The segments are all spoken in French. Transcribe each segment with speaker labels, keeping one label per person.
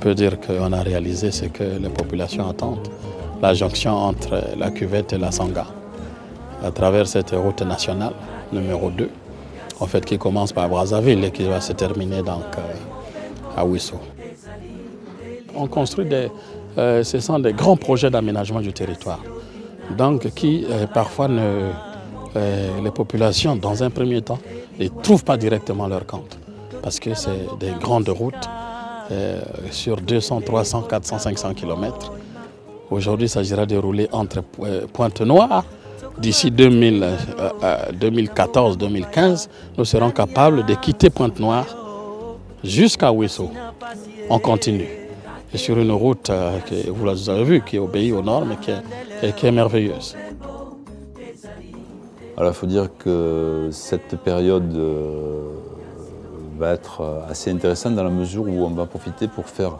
Speaker 1: peut dire qu'on a réalisé ce que les populations attendent, la jonction entre la Cuvette et la Sangha, à travers cette route nationale numéro 2, en fait, qui commence par Brazzaville et qui va se terminer donc à Ouisso. On construit ce sont des grands projets d'aménagement du territoire, donc qui parfois les populations, dans un premier temps, ne trouvent pas directement leur compte, parce que c'est des grandes routes sur 200, 300, 400, 500 km. Aujourd'hui, il s'agira de rouler entre Pointe-Noire. D'ici 2014-2015, nous serons capables de quitter Pointe-Noire jusqu'à Ouisso. On continue. Et sur une route que vous avez vue, qui obéit aux normes et qui est merveilleuse.
Speaker 2: Alors, il faut dire que cette période va être assez intéressante dans la mesure où on va profiter pour faire,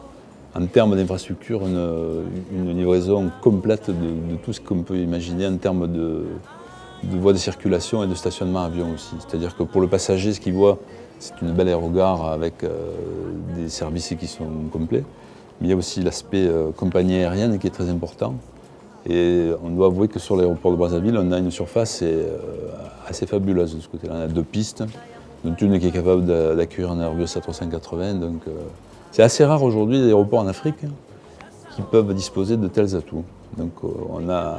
Speaker 2: en termes d'infrastructure, une livraison complète de tout ce qu'on peut imaginer en termes de voies de circulation et de stationnement avion aussi. C'est-à-dire que pour le passager, ce qu'il voit, c'est une belle aérogare avec des services qui sont complets. Mais il y a aussi l'aspect compagnie aérienne qui est très important. Et on doit avouer que sur l'aéroport de Brazzaville, on a une surface assez fabuleuse de ce côté-là. On a 2 pistes, dont une qui est capable d'accueillir un Airbus A380. Donc, c'est assez rare aujourd'hui les aéroports en Afrique qui peuvent disposer de tels atouts. Donc on a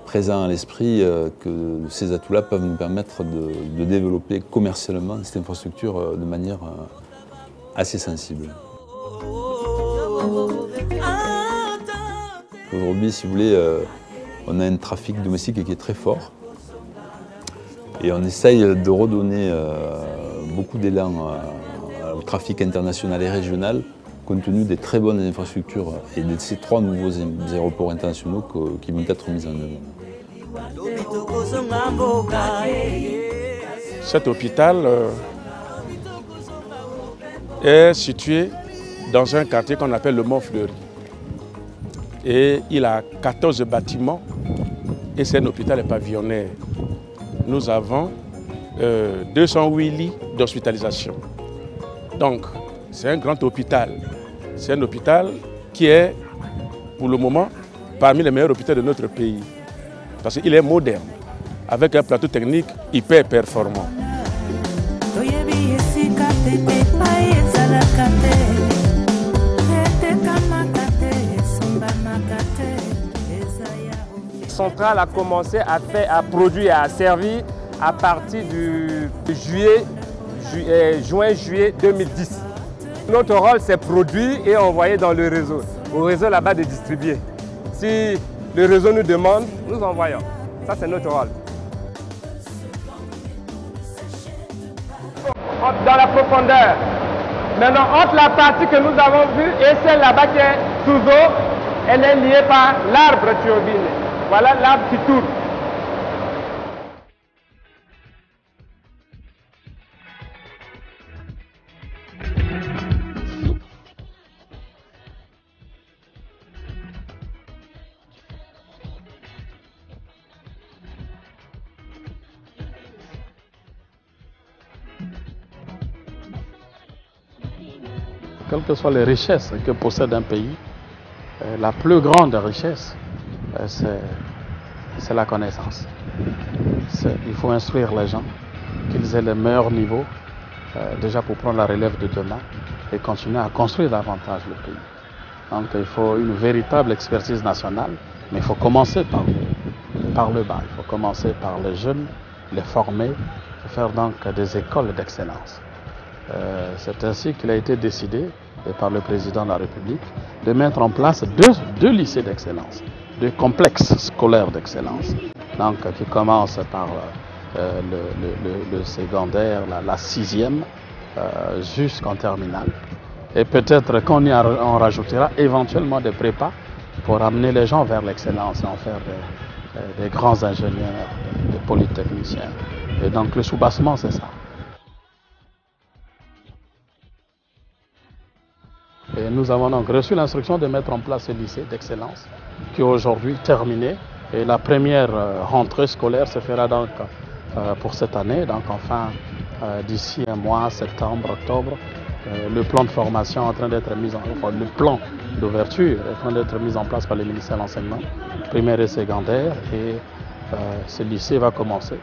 Speaker 2: présent à l'esprit que ces atouts-là peuvent nous permettre de développer commercialement cette infrastructure de manière assez sensible. Aujourd'hui, si vous voulez, on a un trafic domestique qui est très fort et on essaye de redonner beaucoup d'élan au trafic international et régional compte tenu des très bonnes infrastructures et de ces 3 nouveaux aéroports internationaux qui vont être mis en œuvre.
Speaker 3: Cet hôpital est situé dans un quartier qu'on appelle le Mont-Fleury. Et il a 14 bâtiments et c'est un hôpital pavillonnaire. Nous avons 208 lits d'hospitalisation. Donc, c'est un grand hôpital. C'est un hôpital qui est, pour le moment, parmi les meilleurs hôpitaux de notre pays. Parce qu'il est moderne, avec un plateau technique hyper performant.
Speaker 4: La centrale a commencé à produire et à servir à partir du juin-juillet 2010. Notre rôle, c'est produire et envoyer dans le réseau. Au réseau là-bas de distribuer. Si le réseau nous demande, nous envoyons. Ça, c'est notre rôle. Dans la profondeur. Maintenant, entre la partie que nous avons vue et celle là-bas qui est sous eau, elle est liée par l'arbre turbine. Voilà l'arbre qui tourne.
Speaker 1: Quelles que soient les richesses que possède un pays, la plus grande richesse, c'est la connaissance. Il faut instruire les gens, qu'ils aient le meilleur niveau, déjà pour prendre la relève de demain et continuer à construire davantage le pays. Donc il faut une véritable expertise nationale, mais il faut commencer par le bas. Il faut commencer par les jeunes, les former, faire donc des écoles d'excellence. C'est ainsi qu'il a été décidé par le président de la République de mettre en place deux lycées d'excellence, 2 complexes scolaires d'excellence, donc qui commencent par le secondaire, la 6e, jusqu'en terminale. Et peut-être qu'on en rajoutera éventuellement des prépas pour amener les gens vers l'excellence, en faire des grands ingénieurs, des polytechniciens. Et donc le soubassement, c'est ça. Et nous avons donc reçu l'instruction de mettre en place ce lycée d'excellence qui est aujourd'hui terminé. Et la première rentrée scolaire se fera donc pour cette année, donc enfin d'ici un mois, septembre, octobre, Le plan de formation est en train d'être mis en place, le plan d'ouverture est en train d'être mis en place par le ministère de l'Enseignement primaire et secondaire, et ce lycée va commencer.